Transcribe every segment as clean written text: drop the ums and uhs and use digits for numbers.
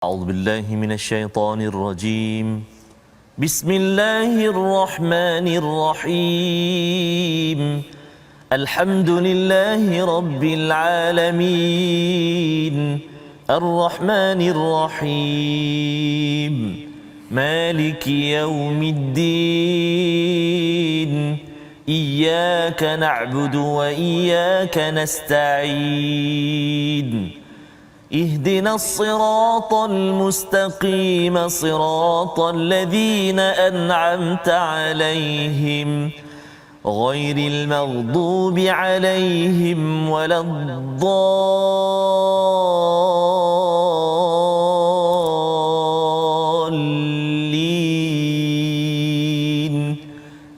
أعوذ بالله من الشيطان الرجيم. بسم الله الرحمن الرحيم. الحمد لله رب العالمين. الرحمن الرحيم. مالك يوم الدين. إياك نعبد وإياك نستعين. اهدنا الصراط المستقيم صراط الذين أنعمت عليهم غير المغضوب عليهم ولا الضالين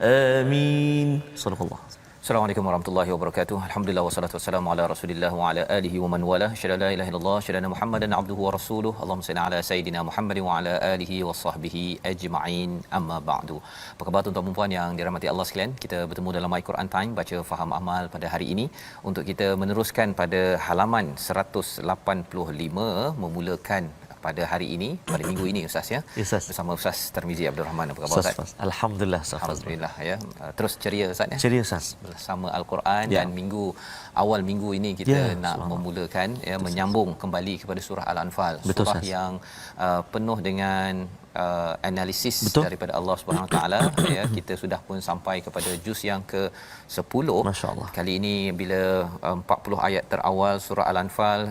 آمين. صدق الله. Assalamualaikum warahmatullahi wabarakatuh. Alhamdulillah wassalatu wassalamu ala Rasulillah wa ala alihi wa man wala. Syada la ilaha illallah, syada Muhammadan abduhu wa rasuluh. Allahumma salli ala sayidina Muhammad wa ala alihi wa sahbihi ajma'in. Amma ba'du. Apa khabar tuan-tuan dan puan yang dirahmati Allah sekalian? Kita bertemu dalam My Quran Time baca faham amal pada hari ini untuk kita meneruskan pada halaman 185 memulakan pada hari ini, pada minggu ini Ustaz ya. Ustaz. Bersama Ustaz Tarmizi Abdul Rahman. Apa khabar Ustaz? Alhamdulillah Ustaz. Alhamdulillah ya. Terus ceria Ustaz ya. Ceria Ustaz. Bersama Al-Quran dan awal minggu ini kita nak memulakan menyambung kembali kepada surah Al-Anfal. Betul, surah Ustaz. yang penuh dengan analisis daripada Allah Subhanahu Wa Taala ya. Kita sudah pun sampai kepada juz yang ke-10. Masya-Allah. Kali ini bila 40 ayat terawal surah Al-Anfal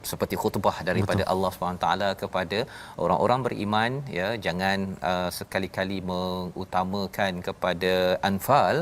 seperti khutbah daripada Allah SWT kepada orang-orang beriman ya, jangan sekali-kali mengutamakan kepada anfal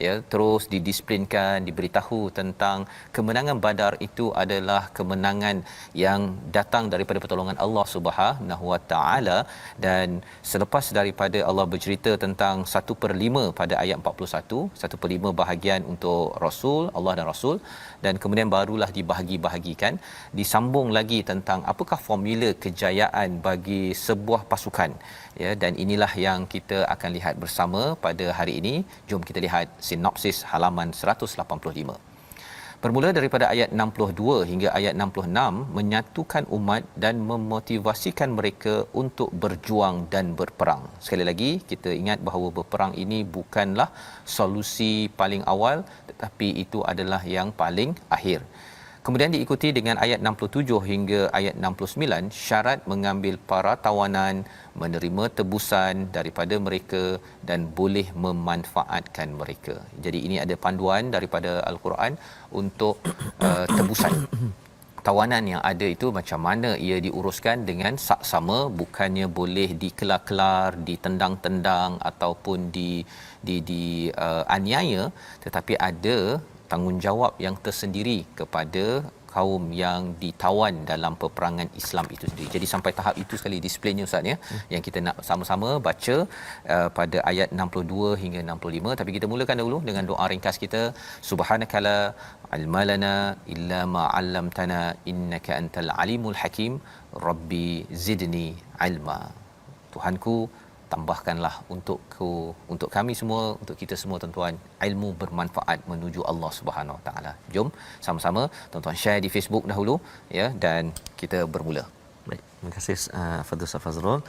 ya, terus didisiplinkan, diberitahu tentang kemenangan Badar itu adalah kemenangan yang datang daripada pertolongan Allah Subhanahu Wa Taala. Dan selepas daripada Allah bercerita tentang 1/5 pada ayat 41, 1/5 bahagian untuk Rasul, Allah dan Rasul, dan kemudian barulah dibahagi-bahagikan, disambung lagi tentang apakah formula kejayaan bagi sebuah pasukan ya. Dan inilah yang kita akan lihat bersama pada hari ini. Jom kita lihat sinopsis halaman 185. Bermula daripada ayat 62 hingga ayat 66, menyatukan umat dan memotivasikan mereka untuk berjuang dan berperang. Sekali lagi kita ingat bahawa berperang ini bukanlah solusi paling awal, tetapi itu adalah yang paling akhir. Kemudian diikuti dengan ayat 67 hingga ayat 69, syarat mengambil para tawanan, menerima tebusan daripada mereka dan boleh memanfaatkan mereka. Jadi ini ada panduan daripada Al-Quran untuk tebusan. Tawanan yang ada itu macam mana ia diuruskan dengan saksama, bukannya boleh dikelar-kelar, ditendang-tendang ataupun aniaya, tetapi ada tanggungjawab yang tersendiri kepada kaum yang ditawan dalam peperangan Islam itu sendiri. Jadi sampai tahap itu sekali disiplinnya Ustaz ya, yang kita nak sama-sama baca pada ayat 62 hingga 65. Tapi kita mulakan dahulu dengan doa ringkas kita. Subhanakala ilmalana illa ma 'allamtana innaka antal alimul hakim. Rabbi zidni ilma. Tuhanku, tambahkanlah untuk kami semua, untuk kita semua tuan-tuan, ilmu bermanfaat menuju Allah Subhanahu Wa Taala. Jom sama-sama tuan-tuan share di Facebook dahulu ya, dan kita bermula. Baik, terima kasih Fadil Fazrul.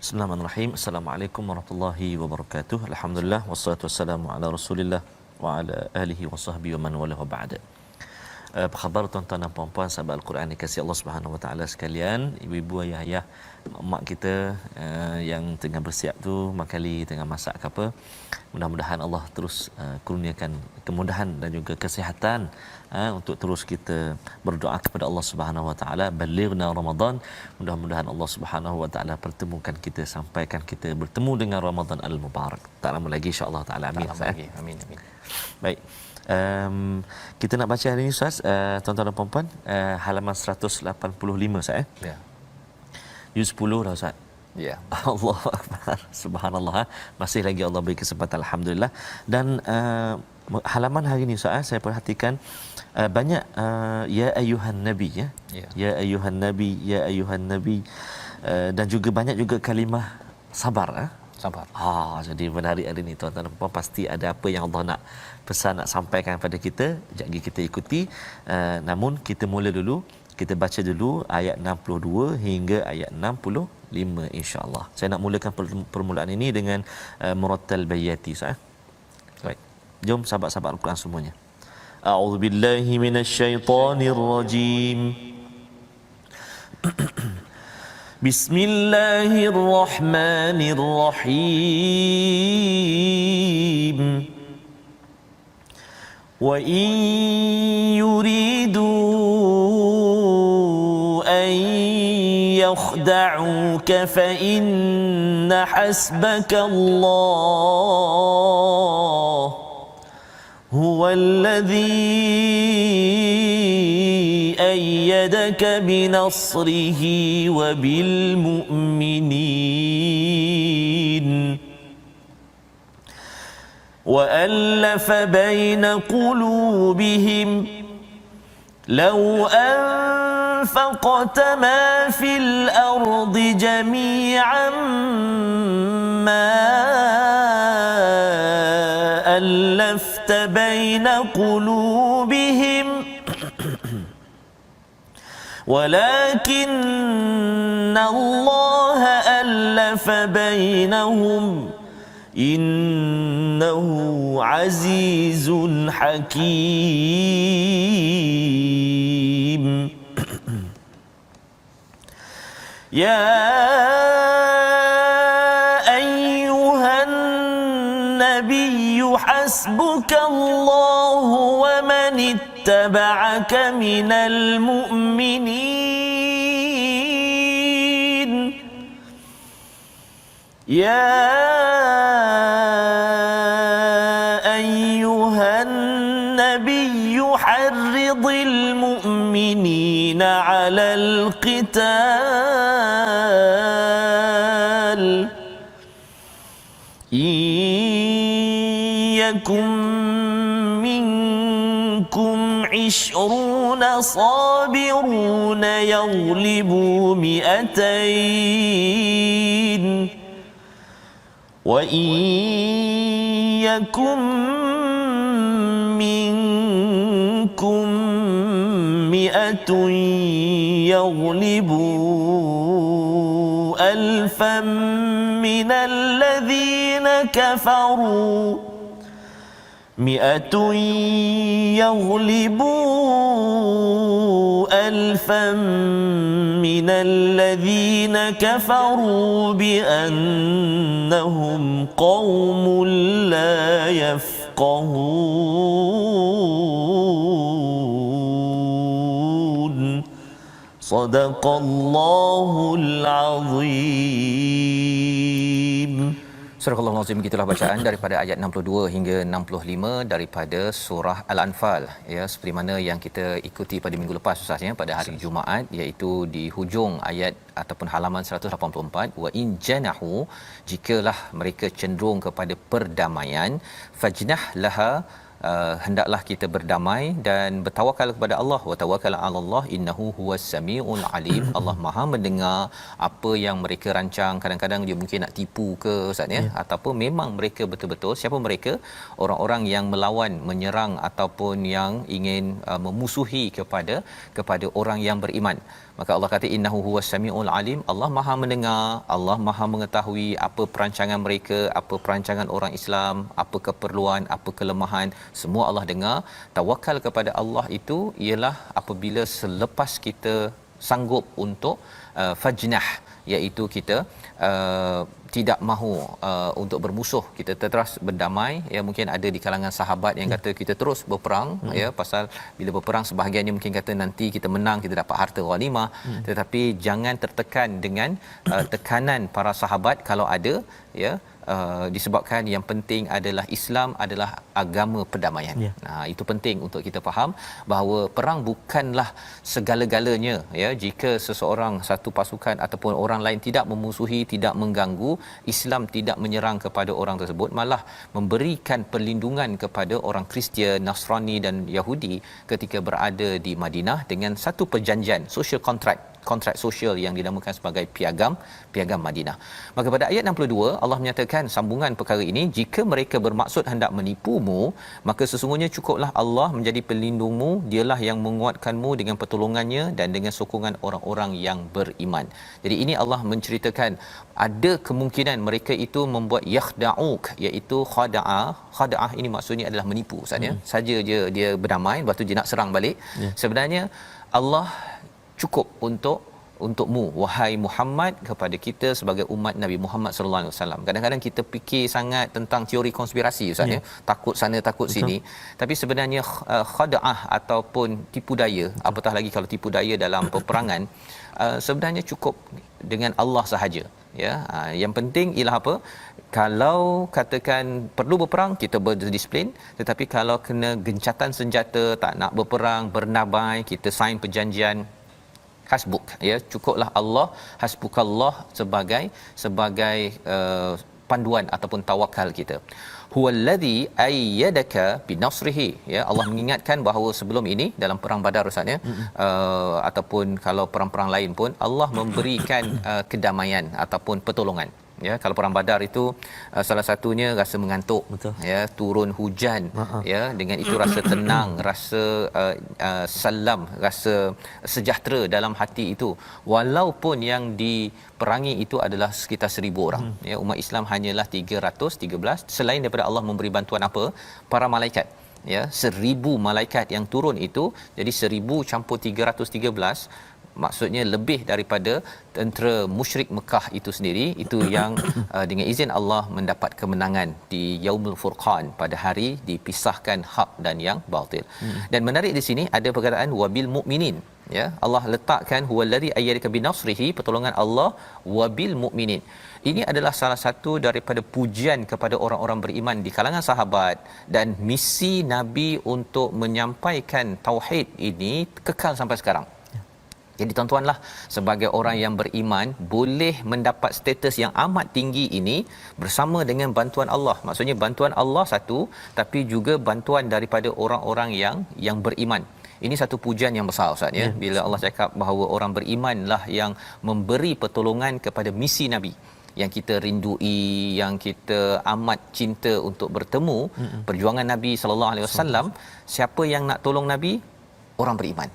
Bismillahirrahmanirrahim. Assalamualaikum warahmatullahi wabarakatuh. Alhamdulillah wassalatu wassalamu ala Rasulillah wa ala alihi wasahbihi wa man wala wa ba'da. Apa khabar tuan-tuan dan puan-puan sahabat Al-Quran dikasihi Allah Subhanahu Wa Taala sekalian, ibu-ibu, ayah-ayah, mak kita yang tengah bersiap tu makali tengah masak ke apa, mudah-mudahan Allah terus kurniakan kemudahan dan juga kesihatan untuk terus kita berdoa kepada Allah Subhanahu Wa Taala, balighna Ramadan, mudah-mudahan Allah Subhanahu Wa Taala pertemukan kita, sampaikan kita bertemu dengan Ramadan al-Mubarak. Tak lama lagi insya-Allah taala. Amin. Amin amin. Baik. Kita nak baca hari ini Ustaz, tuan-tuan dan puan-puan, halaman 185 Ustaz Ya. Juz 10 dah Ustaz. Ya. Allahu akbar. Subhanallah. Masih lagi Allah beri kesempatan, alhamdulillah. Dan halaman hari ini Ustaz, saya perhatikan banyak ya ayyuhan nabi ya. Ya ayyuhan nabi, ya ayyuhan nabi, dan juga banyak juga kalimah sabar sabar. Jadi menarik hari ni tuan-tuan dan puan, pasti ada apa yang Allah nak pesan, nak sampaikan kepada kita. Sekejap lagi kita ikuti. Namun kita mula dulu, kita baca dulu ayat 62 hingga ayat 65 insya-Allah. Saya nak mulakan permulaan ini dengan Murattal Bayati sah. Baik. Jom sahabat-sahabat Al-Quran semuanya. A'udzubillahi minasyaitonirrajim. Bismillahirrahmanirrahim. Wa in yuridu an yakhda'uka fa inna hasbaka Allah huwa alladhi أيدك بنصره وبالمؤمنين وألف بين قلوبهم لو أنفقت ما في الأرض جميعا ما ألفت بين قلوبهم ولكن الله ألف بينهم إنه عزيز حكيم يا أيها النبي حسبك الله ومن اتبعك من المؤمنين يا أيها النبي حرض المؤمنين على القتال إن يكن منكم 20 صابرون يغلبوا 200 وإن يكن منكم 100 يغلبوا 1000 من الذين كفروا 100 يغلبوا 1000 من الذين كفروا بأنهم قوم لا يفقهون صدق الله العظيم. Surah Al-Azim, begitulah bacaan daripada ayat 62 hingga 65 daripada surah Al-Anfal, ya, seperti mana yang kita ikuti pada minggu lepas Ustaz, ya, pada hari Jumaat, iaitu di hujung ayat ataupun halaman 184, wa in janahu, jikalah mereka cenderung kepada perdamaian, fajnah laha, hendaklah kita berdamai dan bertawakal kepada Allah, wa tawakkal 'ala Allah innahu huwas samiul alim. Allah Maha mendengar apa yang mereka rancang. Kadang-kadang dia mungkin nak tipu ke Ustaz, ya, ataupun memang mereka betul-betul, siapa mereka? Orang-orang yang melawan, menyerang ataupun yang ingin memusuhi kepada orang yang beriman. Maka Allah kata innahu huwas samiul alim, Allah Maha mendengar, Allah Maha mengetahui apa perancangan mereka, apa perancangan orang Islam, apa keperluan, apa kelemahan, semua Allah dengar. Tawakal kepada Allah itu ialah apabila selepas kita sanggup untuk fajnah, iaitu kita tidak mahu untuk bermusuh, kita terus berdamai, ya. Mungkin ada di kalangan sahabat yang kata kita terus berperang, ya, pasal bila berperang sebahagiannya mungkin kata nanti kita menang, kita dapat harta ghanimah, tetapi jangan tertekan dengan tekanan para sahabat kalau ada, ya. Disebabkan yang penting adalah Islam adalah agama perdamaian. Itu penting untuk kita faham bahawa perang bukanlah segala-galanya, ya. Jika seseorang, satu pasukan ataupun orang lain tidak memusuhi, tidak mengganggu, Islam tidak menyerang kepada orang tersebut, malah memberikan perlindungan kepada orang Kristian, Nasrani dan Yahudi ketika berada di Madinah dengan satu perjanjian, social kontrak sosial yang dinamakan sebagai piagam Madinah. Maka pada ayat 62 Allah menyatakan menceritakan sambungan perkara ini, jika mereka bermaksud hendak menipumu, maka sesungguhnya cukuplah Allah menjadi pelindungmu, dialah yang menguatkanmu dengan pertolongannya dan dengan sokongan orang-orang yang beriman. Jadi ini Allah menceritakan ada kemungkinan mereka itu membuat yakhda'uk, iaitu khada'ah ini maksudnya adalah menipu Ustaz ya. Saja je dia berdamai, lepas tu dia nak serang balik. Sebenarnya Allah cukup untukmu wahai Muhammad, kepada kita sebagai umat Nabi Muhammad sallallahu alaihi wasallam. Kadang-kadang kita fikir sangat tentang teori konspirasi Ustaz ya, takut sana takut sini. Tapi sebenarnya khada'ah ataupun tipu daya, apatah lagi kalau tipu daya dalam peperangan, sebenarnya cukup dengan Allah sahaja ya. Yang penting ialah apa, kalau katakan perlu berperang, kita berdisiplin, tetapi kalau kena gencatan senjata, tak nak berperang, bernabai, kita sign perjanjian, hasbuk ya, cukuplah Allah, hasbukallah sebagai panduan ataupun tawakal kita. Huwallazi ayyadaka binasrihi ya. Allah mengingatkan bahawa sebelum ini dalam perang Badar Ustaz ya, ataupun kalau perang-perang lain pun Allah memberikan kedamaian ataupun pertolongan ya. Kalau perang Badar itu salah satunya rasa mengantuk. Betul. Ya, turun hujan ya, dengan itu rasa tenang, rasa salam, rasa sejahtera dalam hati itu, walaupun yang diperangi itu adalah sekitar 1000 orang ya. Umat Islam hanyalah 313, selain daripada Allah memberi bantuan apa, para malaikat ya, 1000 malaikat yang turun itu, jadi 1000 campur 313, maksudnya lebih daripada tentera musyrik Mekah itu sendiri. Itu yang dengan izin Allah mendapat kemenangan di Yaumul Furqan, pada hari dipisahkan hak dan yang batil. Dan menarik di sini ada perkataan wabil mukminin ya. Allah letakkan huwallazi ayyadaka binasrihi, pertolongan Allah, wabil mukminin. Ini adalah salah satu daripada pujian kepada orang-orang beriman di kalangan sahabat, dan misi Nabi untuk menyampaikan tauhid ini kekal sampai sekarang. Jadi tuan-tuanlah, sebagai orang yang beriman boleh mendapat status yang amat tinggi ini bersama dengan bantuan Allah. Maksudnya bantuan Allah satu, tapi juga bantuan daripada orang-orang yang beriman. Ini satu pujian yang besar Ustaz ya, bila Allah cakap bahawa orang berimanlah yang memberi pertolongan kepada misi Nabi yang kita rindui, yang kita amat cinta untuk bertemu. Perjuangan Nabi sallallahu alaihi wasallam, siapa yang nak tolong Nabi? Orang beriman.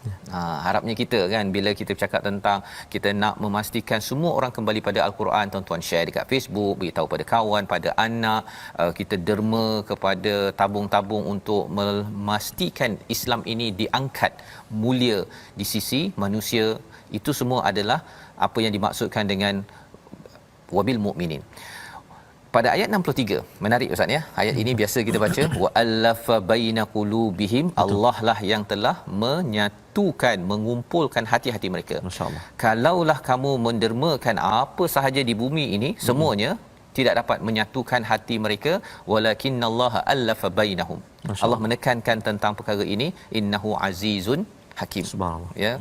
Harapnya kita kan, bila kita bercakap tentang kita nak memastikan semua orang kembali pada Al-Quran, tuan-tuan share dekat Facebook, beritahu pada kawan, pada anak, kita derma kepada tabung-tabung untuk memastikan Islam ini diangkat mulia di sisi manusia. Itu semua adalah apa yang dimaksudkan dengan wabil mukminin. Pada ayat 63, menarik Ustaz ya. Ayat ini biasa kita baca wa allafa baina qulubihim, Allah lah yang telah menyatukan, mengumpulkan hati-hati mereka. Masya-Allah. Kalaulah kamu mendermakan apa sahaja di bumi ini, semuanya tidak dapat menyatukan hati mereka, walakinallaha allafa bainahum. Allah menekankan tentang perkara ini, innahu azizun hakim. Subhanallah ya.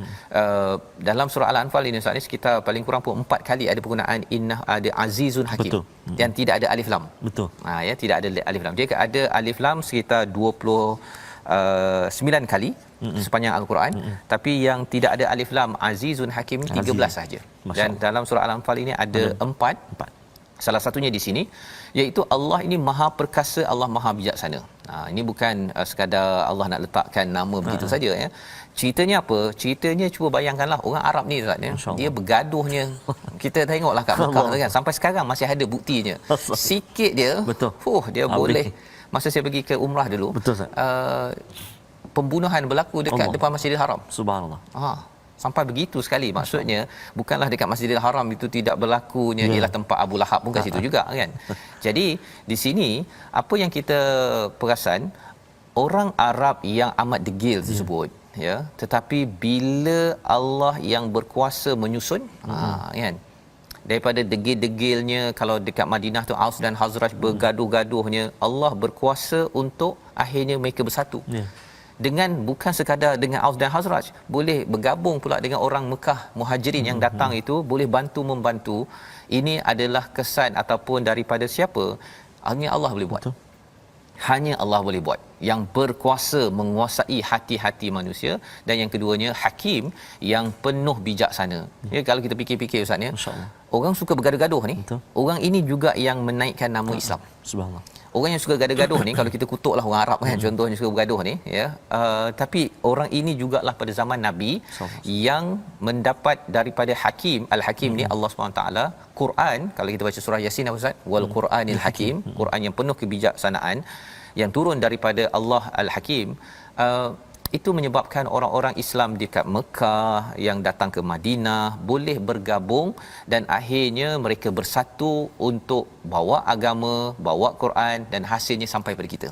Dalam surah Al-Anfal ini Ustaz, sekitar paling kurang pun 4 kali ada penggunaan inna, ada azizun hakim. Betul. Yang tidak ada alif lam. Betul. Ya, tidak ada alif lam. Jika ada alif lam sekitar 29 kali sepanjang Al-Quran, tapi yang tidak ada alif lam azizun hakim 13 sahaja. Dan dalam surah Al-Anfal ini ada 4. Salah satunya di sini, iaitu Allah ini maha perkasa, Allah maha bijaksana. Ini bukan sekadar Allah nak letakkan nama begitu saja ya. Ceritanya apa? Ceritanya cuba bayangkanlah orang Arab ni Ustaz ya. Dia bergaduhnya. Kita tengoklah kat Mekah tu kan, sampai sekarang masih ada buktinya. Sikit dia. Betul. Dia boleh. Masa saya pergi ke umrah dulu. Betul Ustaz. Pembunuhan berlaku dekat depan Masjidil Haram. Subhanallah. Sampai begitu sekali. Maksudnya bukanlah dekat Masjidil Haram itu tidak berlakunya, ialah tempat Abu Lahab pun kat situ juga kan. Jadi di sini apa yang kita perasan, orang Arab yang amat degil tersebut ya, tetapi bila Allah yang berkuasa menyusun kan, daripada degil-degilnya, kalau dekat Madinah tu Aus dan Hazraj bergaduh-gaduhnya, Allah berkuasa untuk akhirnya mereka bersatu. Dengan bukan sekadar dengan Aus dan Hazraj, boleh bergabung pula dengan orang Mekah Muhajirin yang datang itu, boleh bantu-membantu. Ini adalah kesan ataupun daripada siapa? Hanya Allah boleh buat. Betul. Hanya Allah boleh buat. yang berkuasa menguasai hati-hati manusia, dan yang keduanya hakim yang penuh bijaksana. Ya, kalau kita fikir-fikir ustaz ya, orang suka bergaduh-gaduh ni, betul, orang ini juga yang menaikkan nama Islam. Subhanallah. Orang yang suka gaduh-gaduh ni, kalau kita kutuklah orang Arab kan, contohnya suka bergaduh ni ya, tapi orang ini jugalah pada zaman Nabi yang mendapat daripada Hakim. Al-Hakim ni Allah SWT, Quran, kalau kita baca surah Yasin apa ustaz, wal Quranil Hakim, Quran yang penuh kebijaksanaan yang turun daripada Allah Al-Hakim. Itu menyebabkan orang-orang Islam dekat Mekah yang datang ke Madinah boleh bergabung, dan akhirnya mereka bersatu untuk bawa agama, bawa Quran, dan hasilnya sampai pada kita.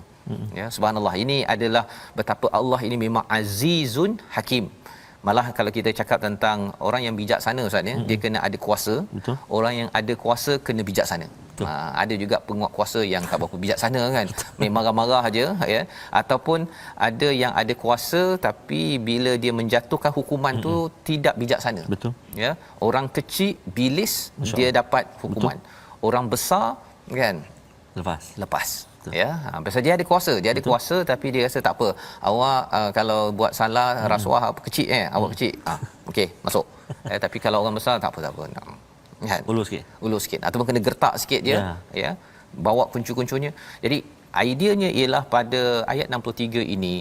Ya, subhanallah, ini adalah betapa Allah ini memang azizun hakim. Malah kalau kita cakap tentang orang yang bijaksana ustaz ya, dia kena ada kuasa. Betul. Orang yang ada kuasa kena bijaksana. Ada juga penguat kuasa yang tak berapa bijaksana kan, main marah-marah aja ya, ataupun ada yang ada kuasa tapi bila dia menjatuhkan hukuman tu tidak bijaksana. Betul. Ya, orang kecil bilis dia dapat hukuman. Betul. Orang besar kan lepas. Ya, pasal dia ada kuasa, kuasa, tapi dia rasa tak apa. Awak kalau buat salah rasuah apa kecil awak kecil. Okey, masuk. Tapi kalau orang besar tak apa. Kan? Ulur sikit ataupun kena gertak sikit dia, ya, bawa kuncu-kuncunya. Jadi ideanya ialah pada ayat 63 ini,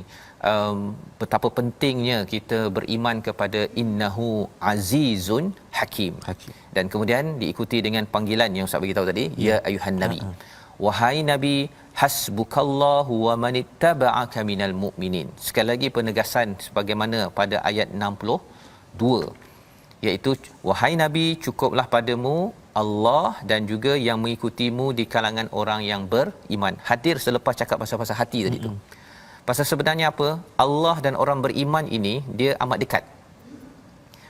betapa pentingnya kita beriman kepada innahu azizun hakim. Dan kemudian diikuti dengan panggilan yang Ustaz bagi tahu tadi, ya ayuhan nabi, wahai nabi, hasbukallahu wa manittaba'aka minal mu'minin. Sekali lagi penegasan sebagaimana pada ayat 62, iaitu wahai nabi, cukuplah padamu Allah dan juga yang mengikutimu di kalangan orang yang beriman. Hadir selepas cakap pasal hati tadi tu. Pasal sebenarnya apa? Allah dan orang beriman ini dia amat dekat.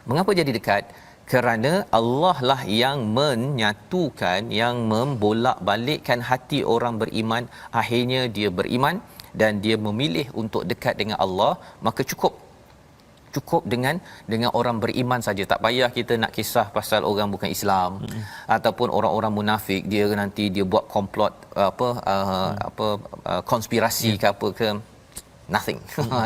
Mengapa jadi dekat? Kerana Allah lah yang menyatukan, yang membolak-balikkan hati orang beriman. Akhirnya dia beriman dan dia memilih untuk dekat dengan Allah. Maka cukup dengan orang beriman saja. Tak payah kita nak kisah pasal orang bukan Islam ataupun orang-orang munafik, dia nanti dia buat komplot konspirasi ke apa ke. Nothing.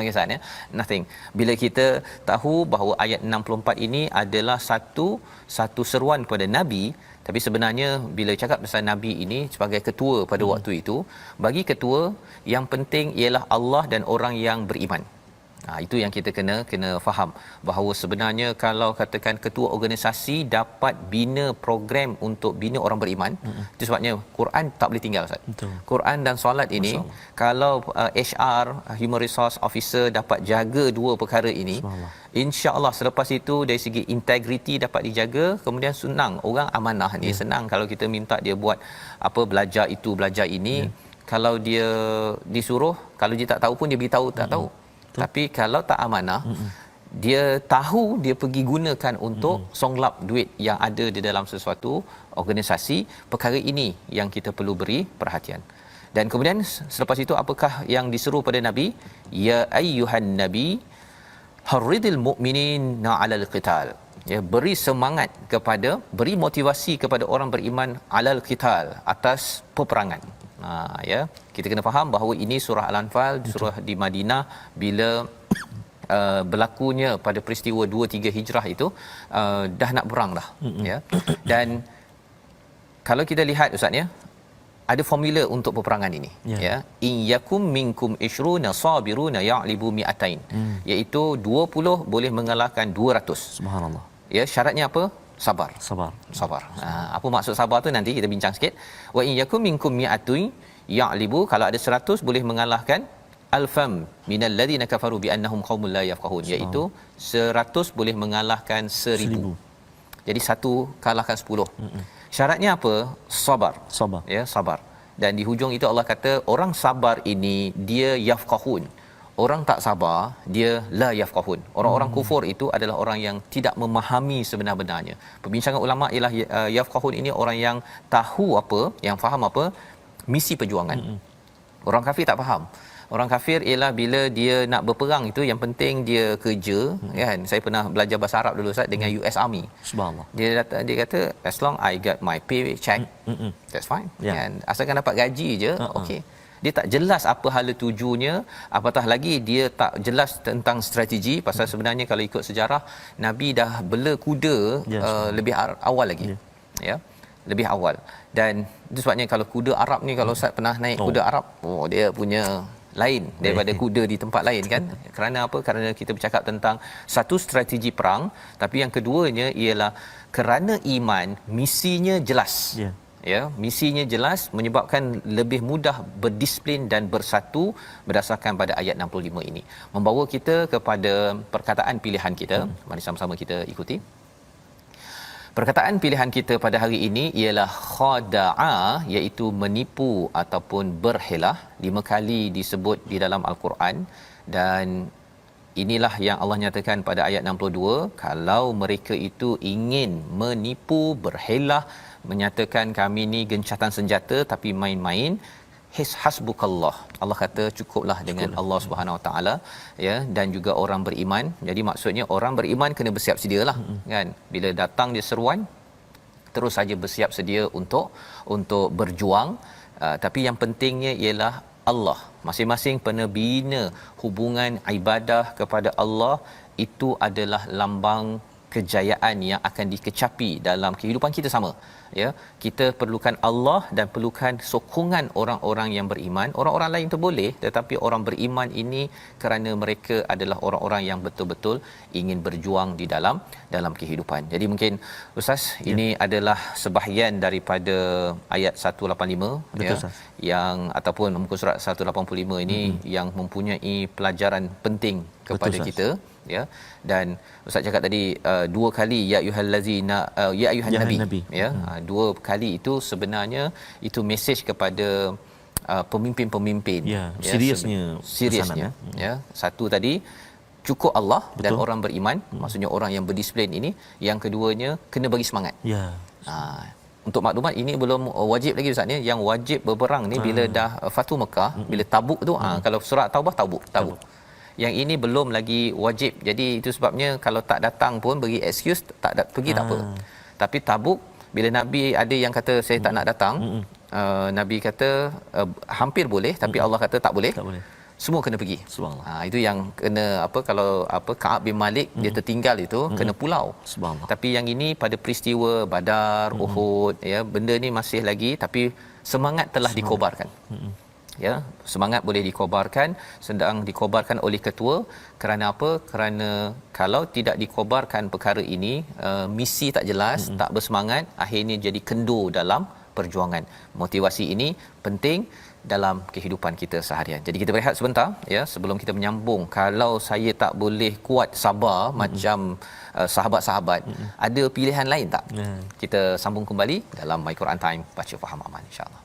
Kesannya nothing. Bila kita tahu bahawa ayat 64 ini adalah satu seruan kepada nabi, tapi sebenarnya bila cakap pasal nabi ini sebagai ketua pada waktu itu, bagi ketua yang penting ialah Allah dan orang yang beriman. Itu yang kita kena faham, bahawa sebenarnya kalau katakan ketua organisasi dapat bina program untuk bina orang beriman, itu sebabnya Quran tak boleh tinggal Ustaz. Betul. Quran dan solat ini, kalau HR, human resource officer dapat jaga dua perkara ini, insya-Allah selepas itu dari segi integriti dapat dijaga, kemudian senang orang amanah ni. Senang kalau kita minta dia buat apa, belajar itu belajar ini, kalau dia disuruh, kalau dia tak tahu pun dia beritahu tak tahu. Tapi kalau tak amanah, dia tahu dia pergi gunakan untuk songlap duit yang ada di dalam sesuatu organisasi. Perkara ini yang kita perlu beri perhatian. Dan kemudian selepas itu apakah yang diseru pada Nabi? Ya ayyuhan nabi harridil mu'minin 'alal qital. Ya, beri semangat kepada, beri motivasi kepada orang beriman 'alal qital, atas peperangan. Ya, kita kena faham bahawa ini surah Al-Anfal, surah di Madinah bila berlakunya pada peristiwa 2-3 Hijrah itu, dah nak perang dah. Ya. Dan kalau kita lihat ustaz ya, ada formula untuk peperangan ini. Ya, in yakum minkum ishruna sabiruna ya'libu mi'atain, iaitu 20 boleh mengalahkan 200. Subhanallah. Ya, syaratnya apa? Sabar. Apa maksud sabar tu nanti kita bincang sikit. Wa in yakum minkum mi'atun ya'libu, kalau ada 100 boleh mengalahkan alfam minal ladina kafaru bi annahum qaumul la yafqahun, iaitu 100 boleh mengalahkan 1000. Jadi satu kalahkan 10. Syaratnya apa? Sabar. Ya, sabar. Dan di hujung itu Allah kata orang sabar ini dia yafqahun. Orang tak sabar dia la yafqahun. Orang-orang kufur itu adalah orang yang tidak memahami sebenar-benarnya. Perbincangan ulama ialah yafqahun ini orang yang tahu apa, yang faham apa misi perjuangan. Orang kafir tak faham. Orang kafir ialah bila dia nak berperang itu yang penting dia kerja, kan. Saya pernah belajar bahasa Arab dulu Ustaz dengan US Army. Subhanallah. Dia kata as long I got my pay check, that's fine. Kan. Asalkan dapat gaji je, okey. dia tak jelas apa hala tujunya, apatah lagi dia tak jelas tentang strategi. Pasal sebenarnya kalau ikut sejarah, Nabi dah bela kuda lebih awal lagi. Ya, lebih awal. Dan itu sebabnya kalau kuda Arab ni, kalau Ustaz pernah naik kuda Arab, dia punya lain daripada kuda di tempat lain kan. Kerana apa? Kerana kita bercakap tentang satu strategi perang, tapi yang keduanya ialah kerana iman, misinya jelas. Ya, misinya jelas menyebabkan lebih mudah berdisiplin dan bersatu berdasarkan pada ayat 65 ini. Membawa kita kepada perkataan pilihan kita. Mari sama-sama kita ikuti. Perkataan pilihan kita pada hari ini ialah khada'a, iaitu menipu ataupun berhelah. 5 kali disebut di dalam Al-Quran, dan inilah yang Allah nyatakan pada ayat 62, kalau mereka itu ingin menipu, berhelah, menyatakan kami ni gencatan senjata tapi main-main, hasbukallah, Allah kata cukuplah dengan Allah Subhanahu Wa Taala, ya, dan juga orang beriman. Jadi maksudnya orang beriman kena bersiap sedialah, kan, bila datang dia seruan terus saja bersiap sedia untuk berjuang. Tapi yang pentingnya ialah Allah. Masing-masing penebina hubungan ibadah kepada Allah itu adalah lambang kejayaan yang akan dikecapi dalam kehidupan kita sama. Ya, kita perlukan Allah dan perlukan sokongan orang-orang yang beriman. Orang-orang lain tu boleh, tetapi orang beriman ini kerana mereka adalah orang-orang yang betul-betul ingin berjuang di dalam kehidupan. Jadi mungkin Ustaz, ini adalah sebahagian daripada ayat 185, betul, ya, yang ataupun muka surat 185 ini yang mempunyai pelajaran penting kepada kita, ya. Dan Ustaz cakap tadi 2 kali ya ayyuhallazina ya ayyuhan nabi, ya. 2 kali itu sebenarnya itu mesej kepada pemimpin-pemimpin, ya, seriusnya, ya. Satu tadi cukup Allah, betul, dan orang beriman, maksudnya orang yang berdisiplin ini. Yang keduanya kena bagi semangat. Ya. Untuk maklumat, ini belum wajib lagi Ustaz ni. Yang wajib berperang ni bila dah Fatu Mekah, bila Tabuk tu, kalau surah Taubah Tabuk. Yang ini belum lagi wajib. Jadi itu sebabnya kalau tak datang pun bagi excuse, pergi tak apa. Tapi Tabuk, bila Nabi ada yang kata saya tak nak datang, Nabi kata hampir boleh, tapi Allah kata tak boleh. Semua kena pergi. Itu yang kena kalau Ka'ab bin Malik dia tertinggal itu, kena pulau. Tapi yang ini pada peristiwa Badar, Uhud, ya, benda ni masih lagi, tapi semangat telah dikobarkan. Ya, semangat boleh dikobarkan, sedang dikobarkan oleh ketua. Kerana apa? Kerana kalau tidak dikobarkan perkara ini, misi tak jelas, tak bersemangat, akhirnya jadi kendur dalam perjuangan. Motivasi ini penting dalam kehidupan kita seharian. Jadi kita berehat sebentar, ya, sebelum kita menyambung. Kalau saya tak boleh kuat sabar macam sahabat-sahabat, ada pilihan lain tak? Kita sambung kembali dalam My Quran Time, baca faham aman, insya-Allah.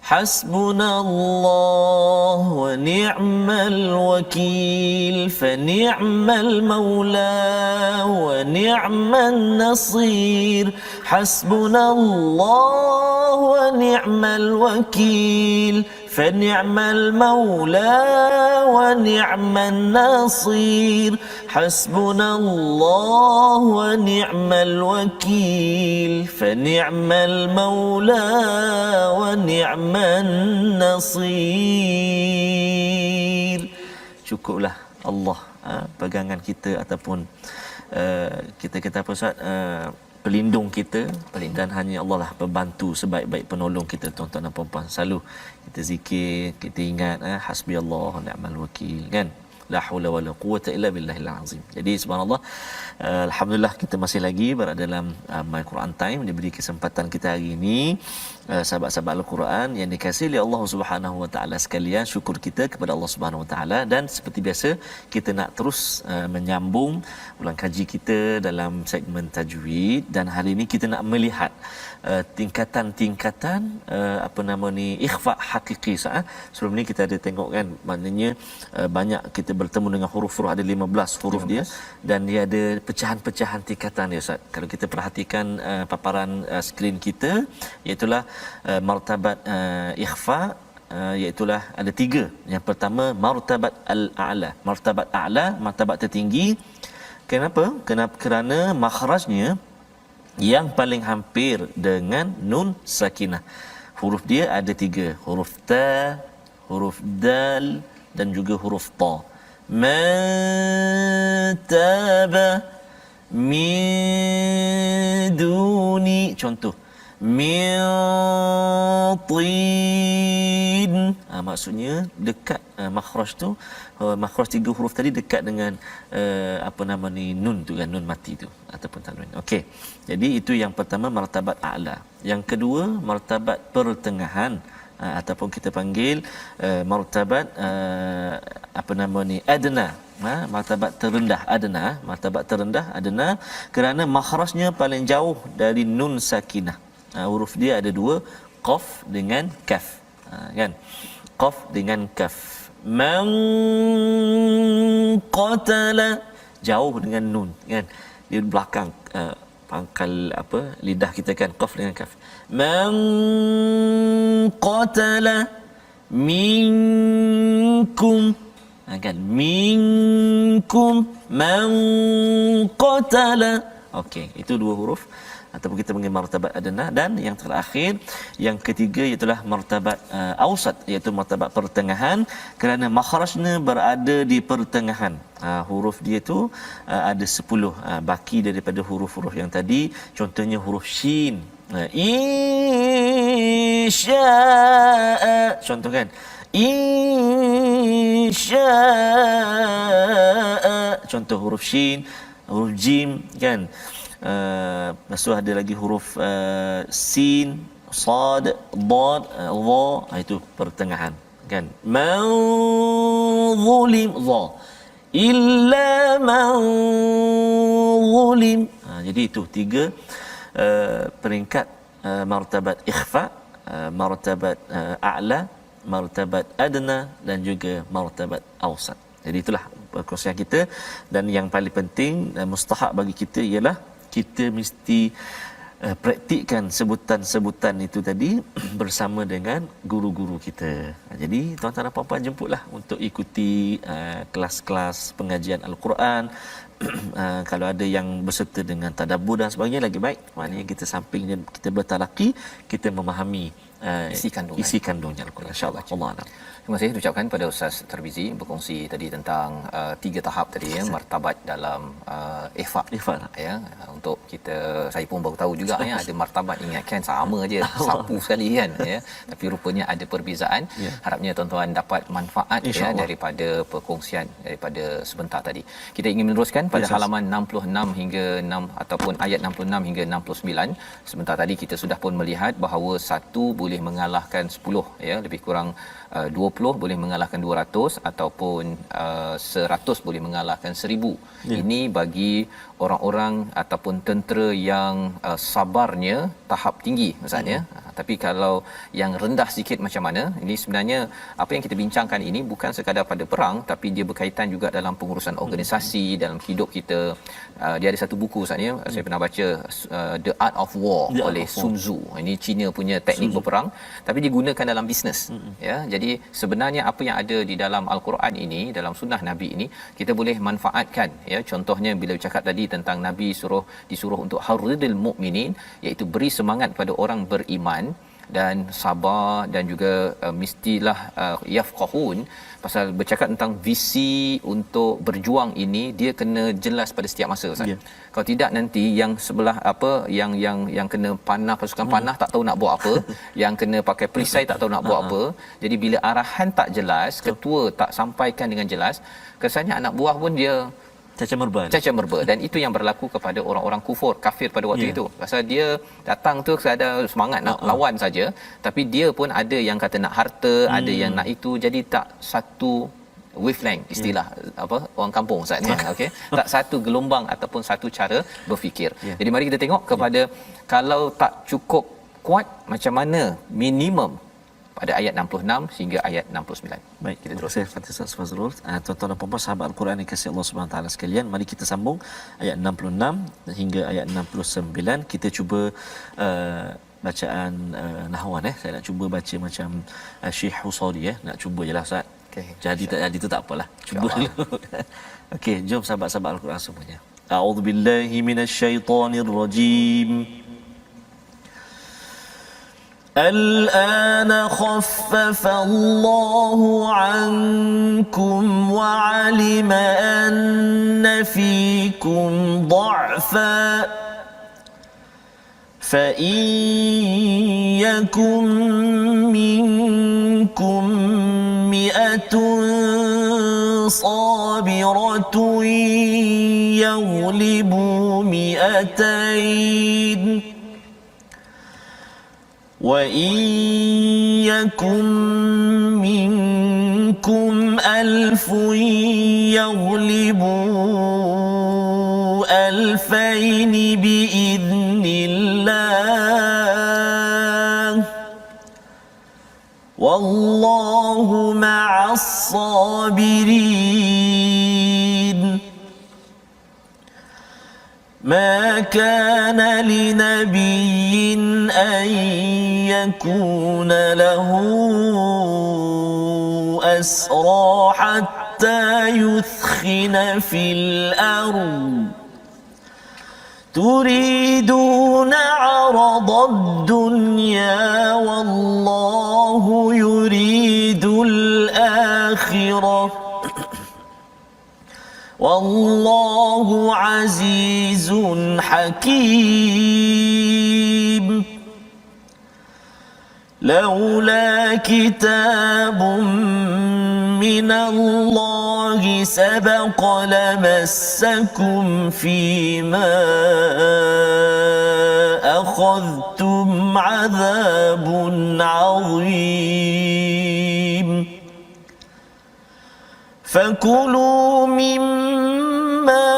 حسبنا الله ونعم الوكيل فنعم المولى ونعم النصير حسبنا الله ونعم الوكيل فنعم المولى ونعم النصير حسبنا الله ونعم الوكيل فنعم المولى ونعم النصير. Cukuplah Allah pegangan kita ataupun kita kata apa Ustaz, pelindung kita, dan hanya Allah lah pembantu sebaik-baik penolong kita. Tuan-tuan dan puan-puan, selalu kita zikir, kita ingat hasbiyallah wa ni'mal wakil, kan. La haula wala quwwata illa billahil azim. Jadi subhanallah, alhamdulillah kita masih lagi berada dalam My Quran Time, diberi kesempatan kita hari ini, sahabat-sahabat Al-Quran yang dikasihi oleh Allah Subhanahu wa taala sekalian. Syukur kita kepada Allah Subhanahu wa taala, dan seperti biasa kita nak terus menyambung ulang kaji kita dalam segmen tajwid, dan hari ini kita nak melihat tingkatan-tingkatan apa nama ni, ikhfa hakiki. Sebelum ni kita ada tengok kan, maknanya banyak kita bertemu dengan huruf-huruf, ada 15 huruf 15. Dia, dan dia ada pecahan-pecahan tingkatan dia Ustaz. Kalau kita perhatikan paparan skrin kita, iaitulah martabat ikhfa, iaitulah ada 3. Yang pertama martabat al-a'la, martabat a'la, martabat tertinggi. Kenapa? Kerana makhrajnya yang paling hampir dengan nun sakinah. Huruf dia ada 3, huruf ta, huruf dal dan juga huruf ta. Mataba min duni, contoh, min tin, maksudnya dekat makhraj tu, makhraj 3 huruf tadi dekat dengan apa nama ni, nun tu kan, nun mati tu ataupun tanwin. Okey, jadi itu yang pertama, martabat a'la. Yang kedua martabat pertengahan, ataupun kita panggil martabat apa nama ni, adna, martabat terendah, adna, martabat terendah adna, kerana makhrajnya paling jauh dari nun sakinah. Huruf dia ada 2, qaf dengan kaf, kan, qaf dengan kaf. Man qatala, jauh dengan nun kan, di belakang pangkal apa lidah kita kan, qaf dengan kaf. Man qatala minkum, kan, minkum, man qatala. Okey, itu 2 huruf ataupun kita panggil martabat adna. Dan yang terakhir, yang ketiga, iaitulah martabat ausat, iaitu martabat pertengahan, kerana makhrajnya berada di pertengahan. Huruf dia tu ada 10, baki daripada huruf-huruf yang tadi. Contohnya huruf shin, insya'a, contoh kan, insya'a, contoh huruf shin. Huruf jim kan, lepas tu ada lagi huruf sin, sad, dad, dha, itu pertengahan kan. Man zulim, dha, illa man zulim. Jadi itu 3 peringkat martabat ikhfa, martabat a'la, martabat adna dan juga martabat awsat. Jadi itulah perkongsian kita, dan yang paling penting dan mustahak bagi kita ialah kita mesti praktikkan sebutan-sebutan itu tadi bersama dengan guru-guru kita. Jadi tuan-tuan dan puan-puan, jemputlah untuk ikuti kelas-kelas pengajian Al-Quran. Kalau ada yang berserta dengan tadabbur dan sebagainya, lagi baik. Maknanya kita samping kita bertalaqi, kita memahami isi kandungnya Al-Quran, insya-Allah. Allah Alam. Terima kasih ucapkan pada Ustaz Tarmizi berkongsi tadi tentang 3 tahap tadi ya, martabat dalam ikhfa ya. Untuk kita, saya pun baru tahu juga ya, ada martabat, ingatkan sama aja, sapu sekali kan ya, tapi rupanya ada perbezaan. Harapnya tuan-tuan dapat manfaat ya daripada perkongsian daripada sebentar tadi. Kita ingin meneruskan pada halaman 66 hingga 6 ataupun ayat 66 hingga 69. Sebentar tadi kita sudah pun melihat bahawa 1 boleh mengalahkan 10 ya, lebih kurang 20 boleh mengalahkan 200 ataupun 100 boleh mengalahkan 1000. Ini bagi orang-orang ataupun tentera yang sabarnya tahap tinggi maksudnya. Tapi kalau yang rendah sikit macam mana? Ini sebenarnya apa yang kita bincangkan ini bukan sekadar pada perang, tapi dia berkaitan juga dalam pengurusan organisasi, dalam hidup kita. Dia ada satu buku sebenarnya saya pernah baca, The Art of War oleh Sun Tzu. Ini Cina punya teknik berperang, tapi digunakan dalam bisnes ya. Jadi sebenarnya apa yang ada di dalam Al-Quran ini, dalam sunnah Nabi ini, kita boleh manfaatkan ya. Contohnya bila bercakap tadi tentang Nabi disuruh untuk harridil mukminin, iaitu beri semangat pada orang beriman. dan sabar dan juga mestilah yafqahun. Pasal bercakap tentang visi untuk berjuang ini, dia kena jelas pada setiap masa, Ustaz. Kalau tidak nanti yang sebelah apa yang kena panah, pasukan panah tak tahu nak buat apa, yang kena pakai perisai tak tahu nak buat apa. Jadi bila arahan tak jelas, ketua tak sampaikan dengan jelas, kesannya anak buah pun dia caca merba, dan itu yang berlaku kepada orang-orang kafir pada waktu itu. Pasal dia datang tu ada semangat nak lawan saja, tapi dia pun ada yang kata nak harta, ada yang nak itu, jadi tak satu wavelength, istilah apa orang kampung Ustaz ni, okey, tak satu gelombang ataupun satu cara berfikir. Jadi mari kita tengok kepada kalau tak cukup kuat, macam mana minimum pada ayat 66 hingga ayat 69. Baik, kita teruskan Ustaz Fazrul. Tuan-tuan dan puan-puan sahabat Al-Quran yang kasih Allah Subhanahu taala sekalian, mari kita sambung ayat 66 hingga ayat 69. Kita cuba bacaan nahwan saya nak cuba baca macam Syekh Husari nak cuba jelah Ustaz. Okey. Jadi tak jadi tu tak apalah. Cuba dulu. Okey, jom sahabat-sahabat Al-Quran semuanya. A'udzubillahi minasyaitonirrajim. الآن خفف الله عنكم وعلم أن فيكم ضعفا فإن يكن منكم 100 صابرة يغلبوا 200 وَإِنْ يَكُنْ مِنْكُمْ 1000 يَغْلِبُوا 2000 بِإِذْنِ اللَّهِ وَاللَّهُ مَعَ الصَّابِرِينَ ما كان لنبي أن يكون له أسرى حتى يثخن في الأرض تريدون عرض الدنيا والله يريد الآخرة والله عزيز حكيم لولا كتاب من الله سبق لمسكم فيما أخذتم عذاب عظيم فكلوا مما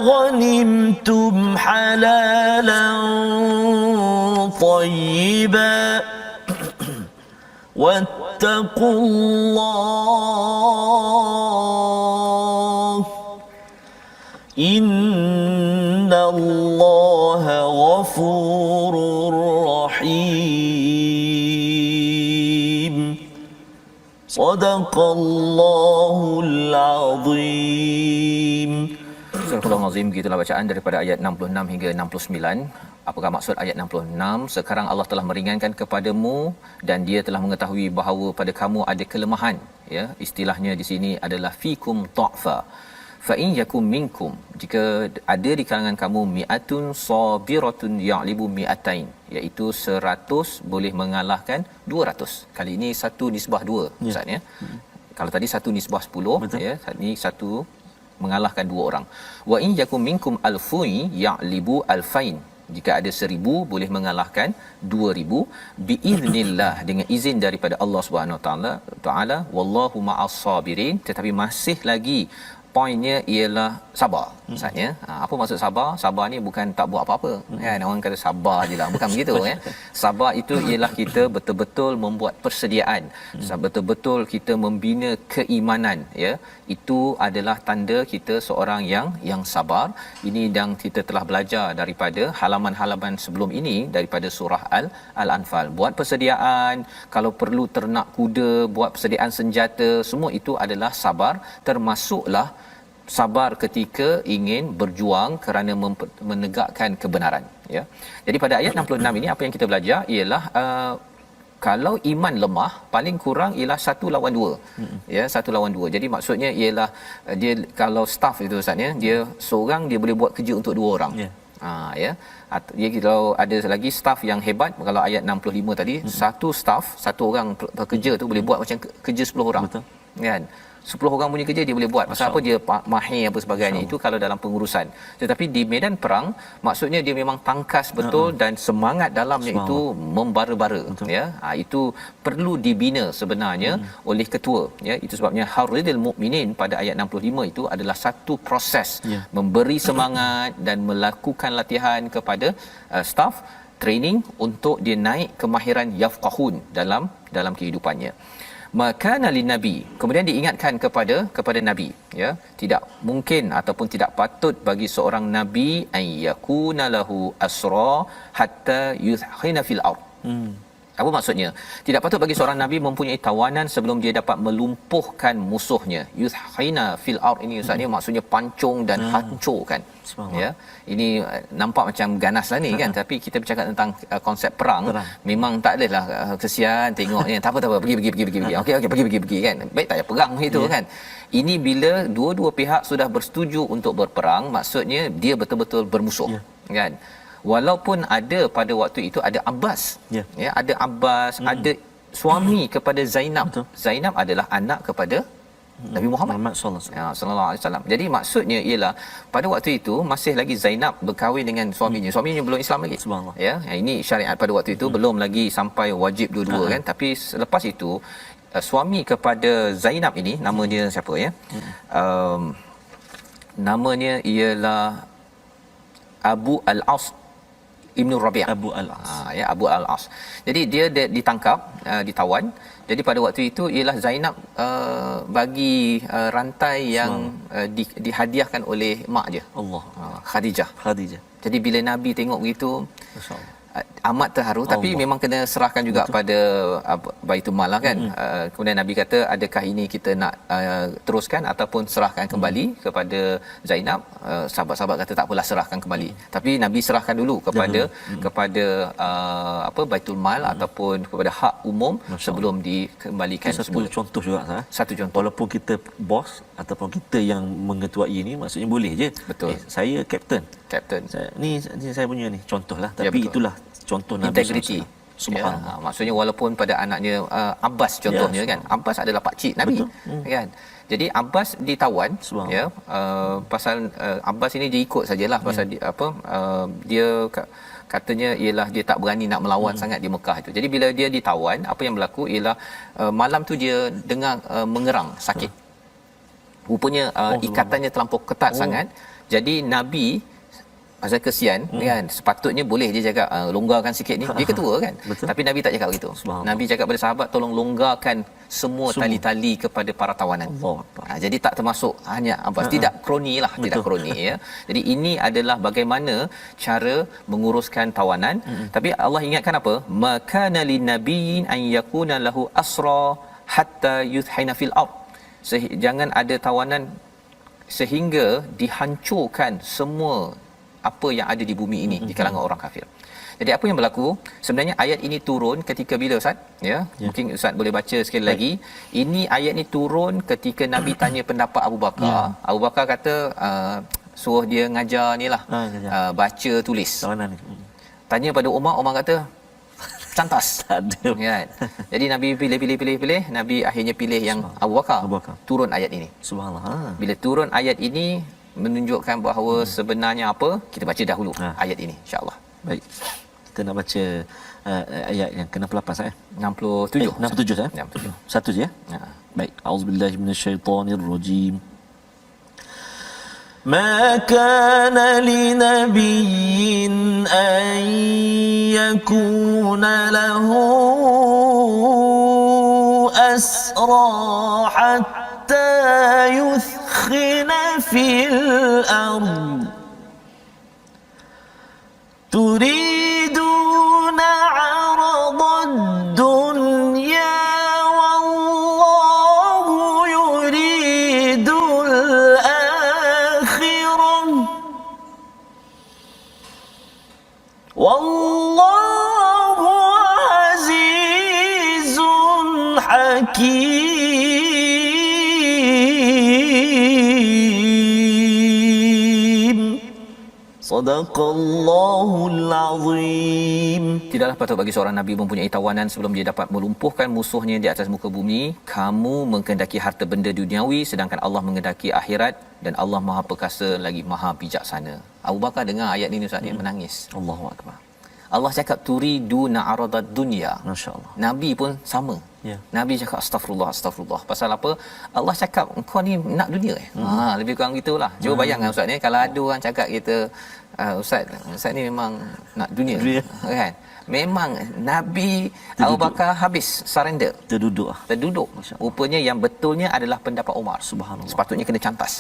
غنمتم حلالا طيبا واتقوا الله إن الله غفور رحيم صدق الله العظيم. Surah Al-Azim, gitulah bacaan daripada ayat 66 hingga 69. Apakah maksud ayat 66? Sekarang Allah telah meringankan kepadamu dan Dia telah mengetahui bahawa pada kamu ada kelemahan, ya. Istilahnya di sini adalah fikum ta'fa. Fa in yakum minkum, jika ada di kalangan kamu mi'atun sabiratun ya'libu mi'atain, iaitu 100 boleh mengalahkan 200. Kali ini satu nisbah 2 Ustaz, ya. Kalau tadi satu nisbah 10, betul, ya, ini satu mengalahkan 2 orang. Wa in yakum minkum alfun ya'libu alfain, jika ada 1000 boleh mengalahkan 2000 biiznillah, dengan izin daripada Allah Subhanahu taala. Wallahu ma'as sabirin, tetapi masih lagi poinnya ialah sabar. Maksudnya apa maksud sabar? Sabar ni bukan tak buat apa-apa, kan? Orang kata sabar je lah, bukan begitu, ya. Sabar itu ialah kita betul-betul membuat persediaan, betul-betul kita membina keimanan, ya. Itu adalah tanda kita seorang yang sabar. Ini yang kita telah belajar daripada halaman-halaman sebelum ini daripada surah Al-Anfal. Buat persediaan, kalau perlu ternak kuda, buat persediaan senjata, semua itu adalah sabar, termasuklah sabar ketika ingin berjuang kerana menegakkan kebenaran, ya. Jadi pada ayat 66 ini apa yang kita belajar ialah kalau iman lemah paling kurang ialah 1 lawan 2. Ya, 1 lawan 2. Jadi maksudnya ialah dia kalau staff itu Ustaz ya, dia seorang dia boleh buat kerja untuk 2 orang. Ya. Dia kalau ada lagi staff yang hebat, kalau ayat 65 tadi, satu staff, satu orang pekerja tu boleh buat macam kerja 10 orang. Betul. Kan? 10 orang punya kerja dia boleh buat. Pasal apa? Dia mahir apa sebagainya. Itu kalau dalam pengurusan. Tetapi di medan perang maksudnya dia memang tangkas betul dan semangat dalamnya itu membara-bara ya. Itu perlu dibina sebenarnya oleh ketua ya. Itu sebabnya Harridil Mukminin pada ayat 65 itu adalah satu proses memberi semangat dan melakukan latihan kepada staff, training untuk dia naik kemahiran yafqahun dalam kehidupannya. Makana lin-nabi, kemudian diingatkan kepada nabi ya, tidak mungkin ataupun tidak patut bagi seorang nabi ayyakuna lahu asra hatta yuthkhina fil ard. Apa maksudnya? Tidak patut bagi seorang nabi mempunyai tawanan sebelum dia dapat melumpuhkan musuhnya. Yuthkhina fil ard ini Ustaz ni maksudnya pancung dan hancurkan. Ya. Ini nampak macam ganas lah ni kan, tapi kita bercakap tentang konsep perang. Memang tak adalah kesian tengok ni, tak apa pergi. Okey pergi kan. Baik tak payah perang gitu kan. Ini bila dua-dua pihak sudah bersetuju untuk berperang, maksudnya dia betul-betul bermusuh kan. Walaupun ada pada waktu itu ada Abbas. Ya, ada Abbas, ada suami kepada Zainab. Betul. Zainab adalah anak kepada Nabi Muhammad sallallahu alaihi wasallam. Jadi maksudnya ialah pada waktu itu masih lagi Zainab berkahwin dengan suaminya. Suaminya belum Islam lagi. Subhanallah. Ya, ini syariat pada waktu itu belum lagi sampai wajib dua-dua kan. Tapi selepas itu suami kepada Zainab ini nama dia siapa ya? Namanya ialah Abu Al-As Ibn Rabi'ah. Abu Al-As. Ya, Abu Al-As. Jadi dia ditangkap, ditawan. Jadi pada waktu itu ialah Zainab bagi rantai yang dihadiahkan oleh mak dia. Allah. Khadijah. Jadi bila Nabi tengok begitu, Masya-Allah, amat terharu. Tapi memang kena serahkan juga pada Baitul Mal lah kan. Kemudian Nabi kata, adakah ini kita nak teruskan ataupun serahkan kembali kepada Zainab? Sahabat-sahabat kata tak apalah, serahkan kembali. Tapi Nabi serahkan dulu kepada Baitul Mal ataupun kepada hak umum sebelum dikembalikan satu semula. contoh juga sah. Satu contoh. Walaupun kita bos ataupun kita yang mengetuai ini, maksudnya boleh je. Betul. Saya kapten. Ni saya punya ni contohlah, tapi itulah contoh Nabi integriti. Subhanallah. Maksudnya walaupun pada anaknya Abbas contohnya kan. Abbas adalah pak cik Nabi. Kan. Jadi Abbas ditawan ya, pasal Abbas ini dia ikut sajalah pasal dia katanya ialah dia tak berani nak melawan sangat di Mekah itu. Jadi bila dia ditawan, apa yang berlaku ialah malam tu dia dengar mengerang sakit. Rupanya ikatannya terlampau ketat sangat. Jadi Nabi pasal kesian kan, sepatutnya boleh dia cakap longgarkan sikit ni, dia ketua kan. Tapi Nabi tak cakap begitu. Nabi cakap pada sahabat, tolong longgarkan semua tali-tali kepada para tawanan. Jadi tak termasuk hanya Abbas, tidak kroni lah. Tidak kroni ya. Jadi ini adalah bagaimana cara menguruskan tawanan. Tapi Allah ingatkan apa? Makana linabiyyin an yakuna lahu asra hatta yuthhina fil ard. Jangan ada tawanan sehingga dihancurkan semua apa yang ada di bumi ini di kalangan orang kafir. Jadi apa yang berlaku? Sebenarnya ayat ini turun ketika bila Ustaz? Ya. Mungkin Ustaz boleh baca sekali lagi. Ini ayat ni turun ketika Nabi tanya pendapat Abu Bakar. Abu Bakar kata suruh dia ngajar ni lah. Baca tulis. Tanya pada Umar kata cantas. Kan? Jadi Nabi pilih. Nabi akhirnya pilih yang Abu Bakar. Turun ayat ini. Subhanallah. Bila turun ayat ini menunjukkan bahawa sebenarnya apa? Kita baca dahulu ayat ini insya-Allah. Baik. Kita nak baca ayat yang ke-68 saya. 67. 67 saya. 67. Satu je ya. Baik. Auzubillahi minasyaitonirrajim. Ma kana linabiyyin an yakuna lahu asra hatta yuthkhina fil ard تريدون عرض الدنيا والله يريد الآخرة والله عزيز حكيم صدق الله العظيم. Tidaklah patut bagi seorang Nabi mempunyai tawanan sebelum dia dapat melumpuhkan musuhnya di atas muka bumi. Kamu menghendaki harta benda duniawi sedangkan Allah menghendaki akhirat, dan Allah Maha Perkasa lagi Maha Bijaksana. Abu Bakar dengar ayat ini Ustaz, dia menangis. Allahu akbar. Allah cakap turiduna aradad dunya. Masya-Allah. Nabi pun sama. Ya. Nabi cakap astagfirullah, astagfirullah. Pasal apa? Allah cakap kau ni nak dunia lebih kurang gitulah. Cuba bayangkan Ustaz ni, kalau ada orang cakap kita Ustaz ni memang nak dunia. Kan? Memang Nabi Abu Bakar habis surrender. Terduduk. Rupanya yang betulnya adalah pendapat Umar. Subhanallah. Sepatutnya kena cantas.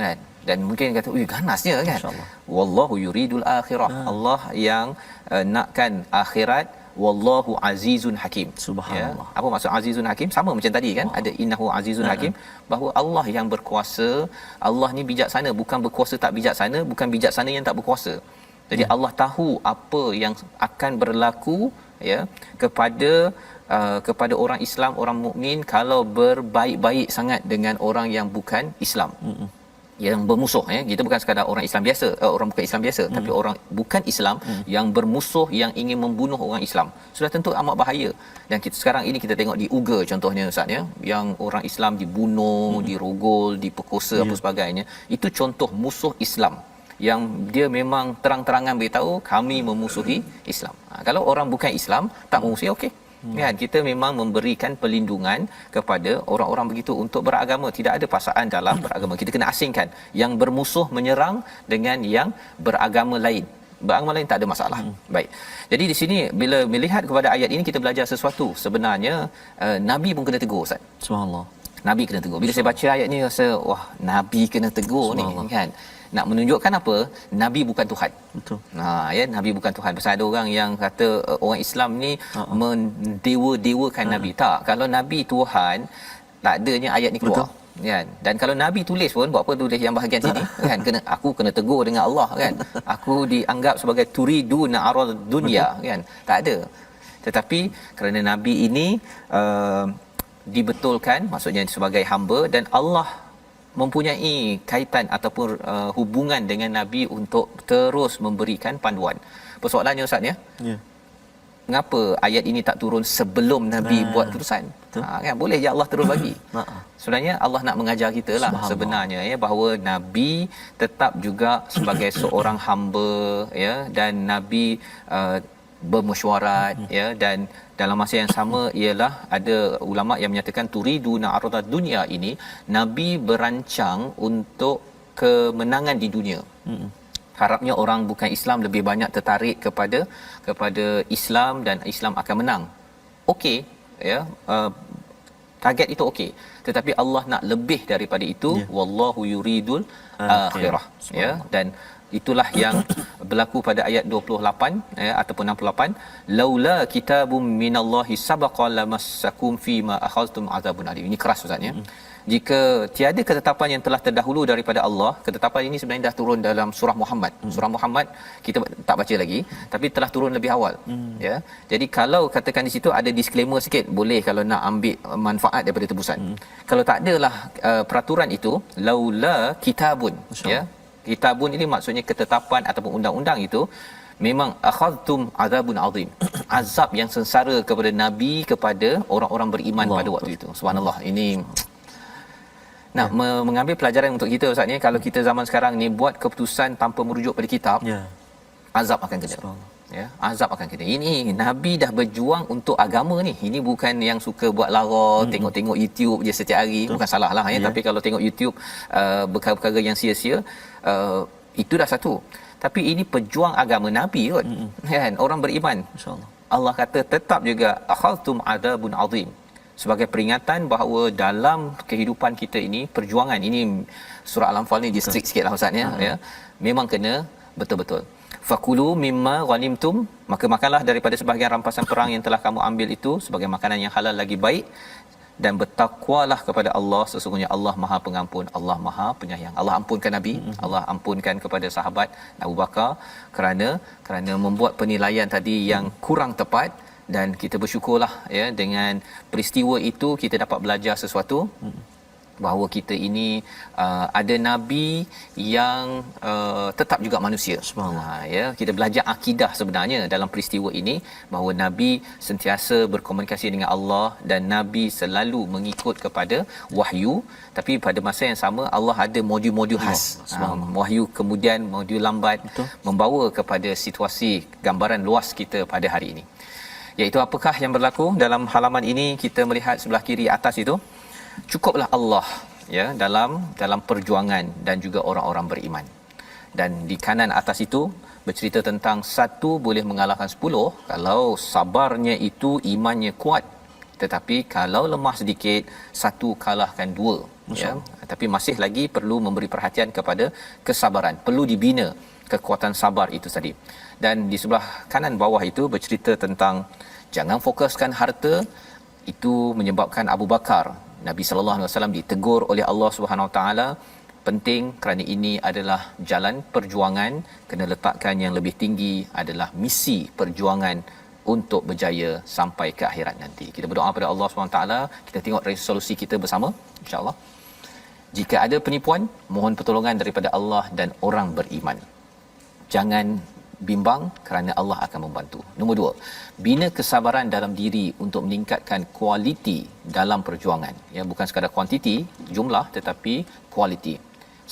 Kan? Dan mungkin kata, ganasnya kan. InsyaAllah. Wallahu yuridul akhirah. Allah yang nakkan akhirat. Wallahu azizun hakim. Subhanallah. Apa maksud azizun hakim? Sama macam tadi kan, ada innahu azizun hakim, bahawa Allah yang berkuasa. Allah ni bijaksana, bukan berkuasa tak bijaksana, bukan bijaksana yang tak berkuasa. Jadi Allah tahu apa yang akan berlaku ya kepada orang Islam, orang mukmin kalau berbaik-baik sangat dengan orang yang bukan Islam. Yang bermusuh kita bukan sekadar orang Islam biasa, orang bukan Islam biasa, tapi orang bukan Islam yang bermusuh, yang ingin membunuh orang Islam. Sudah tentu amat bahaya. Dan kita sekarang ini kita tengok di Uga contohnya Ustaz yang orang Islam dibunuh, dirogol, diperkosa apa sebagainya. Itu contoh musuh Islam yang dia memang terang-terangan beritahu kami memusuhi Islam. Kalau orang bukan Islam tak memusuhi, okey. Kan kita memang memberikan perlindungan kepada orang-orang begitu untuk beragama. Tidak ada paksaan dalam beragama. Kita kena asingkan yang bermusuh menyerang dengan yang beragama lain. Beragama lain tak ada masalah. Baik. Jadi di sini bila melihat kepada ayat ini kita belajar sesuatu. Sebenarnya Nabi pun kena tegur Ustaz. Subhanallah. Nabi kena tegur. Bila saya baca ayat ni rasa wah, Nabi kena tegur ni kan. Nak menunjukkan apa? Nabi bukan Tuhan. Betul. Nabi bukan Tuhan. Pasal ada orang yang kata orang Islam ni mendewa-dewakan Nabi. Tak. Kalau Nabi Tuhan, tak adanya ayat ni keluar. Kan? Dan kalau Nabi tulis pun, buat apa tulis yang bahagian sini? Kan? Aku kena tegur dengan Allah kan. Aku dianggap sebagai turiduna arad dunya kan. Tak ada. Tetapi kerana Nabi ini dibetulkan, maksudnya sebagai hamba, dan Allah mempunyai kaitan ataupun hubungan dengan Nabi untuk terus memberikan panduan. Persoalannya Ustaz ya. Mengapa ayat ini tak turun sebelum Nabi buat keputusan? Kan boleh je Allah terus bagi. Sebenarnya Allah nak mengajar kita lah sebenarnya bahawa Nabi tetap juga sebagai seorang hamba dan Nabi bermesyuarat dan dalam masa yang sama ialah ada ulama yang menyatakan turiduna aradad dunya ini Nabi berancang untuk kemenangan di dunia. Harapnya orang bukan Islam lebih banyak tertarik kepada Islam dan Islam akan menang. Okey target itu okey, tetapi Allah nak lebih daripada itu. Wallahu yuridul akhirah dan itulah yang berlaku pada ayat 28 ataupun 68, laula kitabum minallahi sabaqa lamassakum fima akhadhtum azabun alim. Ini keras Ustaz ya. Jika tiada ketetapan yang telah terdahulu daripada Allah, ketetapan ini sebenarnya dah turun dalam surah Muhammad. Surah Muhammad kita tak baca lagi, tapi telah turun lebih awal. Jadi kalau katakan di situ ada disclaimer sikit, boleh kalau nak ambil manfaat daripada tebusan. Kalau tak adalah peraturan itu, laula kitabun kitabun ini maksudnya ketetapan ataupun undang-undang itu, memang akhadtum azabun azim. Azab yang sengsara kepada Nabi, kepada orang-orang beriman Allah pada waktu itu. Subhanallah. Ini nak mengambil pelajaran untuk kita Ustaz ni. Kalau kita zaman sekarang ni buat keputusan tanpa merujuk pada kitab, azab akan kena. Azab akan kena. Ini Nabi dah berjuang untuk agama ni. Ini bukan yang suka buat lara, tengok-tengok YouTube je setiap hari. Bukan salah lah tapi kalau tengok YouTube perkara-perkara yang sia-sia, itu dah satu. Tapi ini pejuang agama Nabi kot. Kan, orang beriman. Insya-Allah. Allah kata tetap juga akhadtum adabun azim, sebagai peringatan bahawa dalam kehidupan kita ini, perjuangan ini, surah Al-Anfal ni distrik sikitlah Ustaz ya. Memang kena betul-betul. Fakulu mimma ghanimtum, maka makanlah daripada sebahagian rampasan perang yang telah kamu ambil itu sebagai makanan yang halal lagi baik, dan bertakwalah kepada Allah, sesungguhnya Allah Maha Pengampun, Allah Maha Penyayang. Allah ampunkan Nabi, Allah ampunkan kepada sahabat Abu Bakar kerana membuat penilaian tadi yang kurang tepat, dan kita bersyukurlah ya dengan peristiwa itu kita dapat belajar sesuatu bahawa kita ini ada nabi yang tetap juga manusia. Ya, kita belajar akidah sebenarnya dalam peristiwa ini bahawa nabi sentiasa berkomunikasi dengan Allah dan nabi selalu mengikut kepada wahyu, tapi pada masa yang sama Allah ada modul-modul khas. Wahyu kemudian modul lambat. Betul. Membawa kepada situasi gambaran luas kita pada hari ini. Iaitu apakah yang berlaku dalam halaman ini? Kita melihat sebelah kiri atas itu, cukuplah Allah ya dalam perjuangan dan juga orang-orang beriman. Dan di kanan atas itu bercerita tentang satu boleh mengalahkan 10 kalau sabarnya itu imannya kuat, tetapi kalau lemah sedikit satu kalahkan 2 ya. Tapi masih lagi perlu memberi perhatian kepada kesabaran, perlu dibina kekuatan sabar itu tadi. Dan di sebelah kanan bawah itu bercerita tentang jangan fokuskan harta. Itu menyebabkan Abu Bakar, Nabi sallallahu alaihi wasallam ditegur oleh Allah Subhanahu Wa Taala, penting kerana ini adalah jalan perjuangan, kena letakkan yang lebih tinggi adalah misi perjuangan untuk berjaya sampai ke akhirat nanti. Kita berdoa pada Allah Subhanahu Wa Taala, kita tengok resolusi kita bersama insya-Allah. Jika ada penipuan, mohon pertolongan daripada Allah dan orang beriman. Jangan bimbang kerana Allah akan membantu. Nombor 2, bina kesabaran dalam diri untuk meningkatkan kualiti dalam perjuangan. Ya, bukan sekadar kuantiti, jumlah, tetapi kualiti.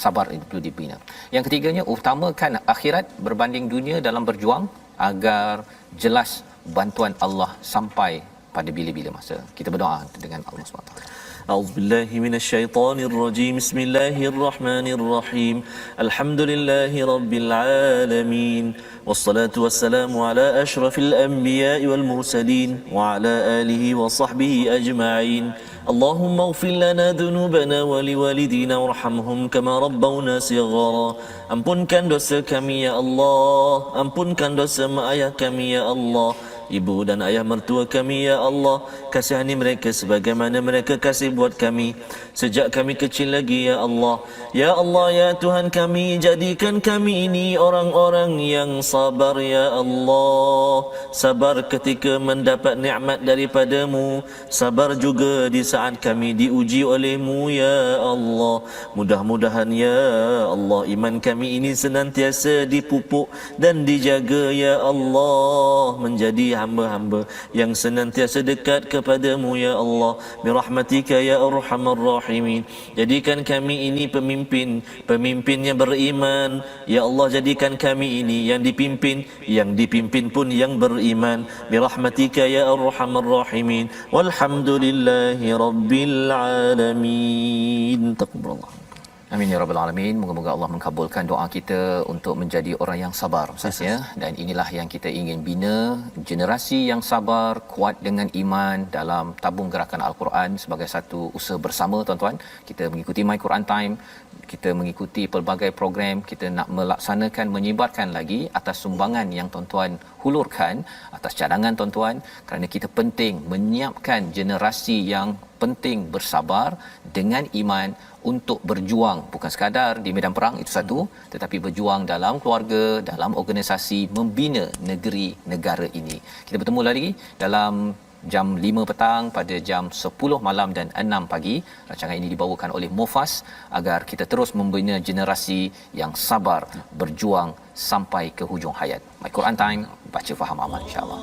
Sabar itu perlu dibina. Yang ketiganya, utamakan akhirat berbanding dunia dalam berjuang agar jelas bantuan Allah sampai pada bila-bila masa. Kita berdoa dengan Allah SWT. أعوذ بالله من الشيطان الرجيم بسم الله الرحمن الرحيم الحمد لله رب العالمين والصلاة والسلام على أشرف الأنبياء والمرسلين وعلى آله وصحبه أجمعين اللهم اغفر لنا ذنوبنا ولوالدينا وارحمهم كما ربونا صغارا. Ampunkan dosa kami ya Allah, ampunkan dosa mak ayah kami ya Allah, ibu dan ayah mertua kami ya Allah, kasihani mereka sebagaimana mereka kasih buat kami sejak kami kecil lagi ya Allah. Ya Allah ya Tuhan kami, jadikan kami ini orang-orang yang sabar ya Allah, sabar ketika mendapat nikmat daripadamu, sabar juga di saat kami diuji olehmu ya Allah. Mudah-mudahan ya Allah iman kami ini senantiasa dipupuk dan dijaga ya Allah, menjadi hamba-hamba yang senantiasa dekat kepadamu ya Allah. Birahmatika ya arhamar rahimin. Jadikan kami ini pemimpinnya beriman ya Allah. Jadikan kami ini yang dipimpin pun yang beriman. Birahmatika ya arhamar rahimin. Walhamdulillahi rabbil alamin. Taqabbalallah. Amin ya rabbal alamin. Moga-moga Allah mengabulkan doa kita untuk menjadi orang yang sabar Ustaz ya. Dan inilah yang kita ingin bina, generasi yang sabar, kuat dengan iman dalam tabung gerakan Al-Quran sebagai satu usaha bersama tuan-tuan. Kita mengikuti My Quran Time, kita mengikuti pelbagai program, kita nak melaksanakan, menyebarkan lagi atas sumbangan yang tuan-tuan hulurkan, atas cadangan tuan-tuan, kerana kita penting menyiapkan generasi yang penting bersabar dengan iman untuk berjuang bukan sekadar di medan perang itu satu, tetapi berjuang dalam keluarga, dalam organisasi, membina negeri negara ini. Kita bertemu lagi dalam jam 5 petang, pada jam 10 malam dan 6 pagi. Rancangan ini dibawakan oleh Mufas agar kita terus membina generasi yang sabar berjuang sampai ke hujung hayat. My Quran Time, baca faham amal insya-Allah.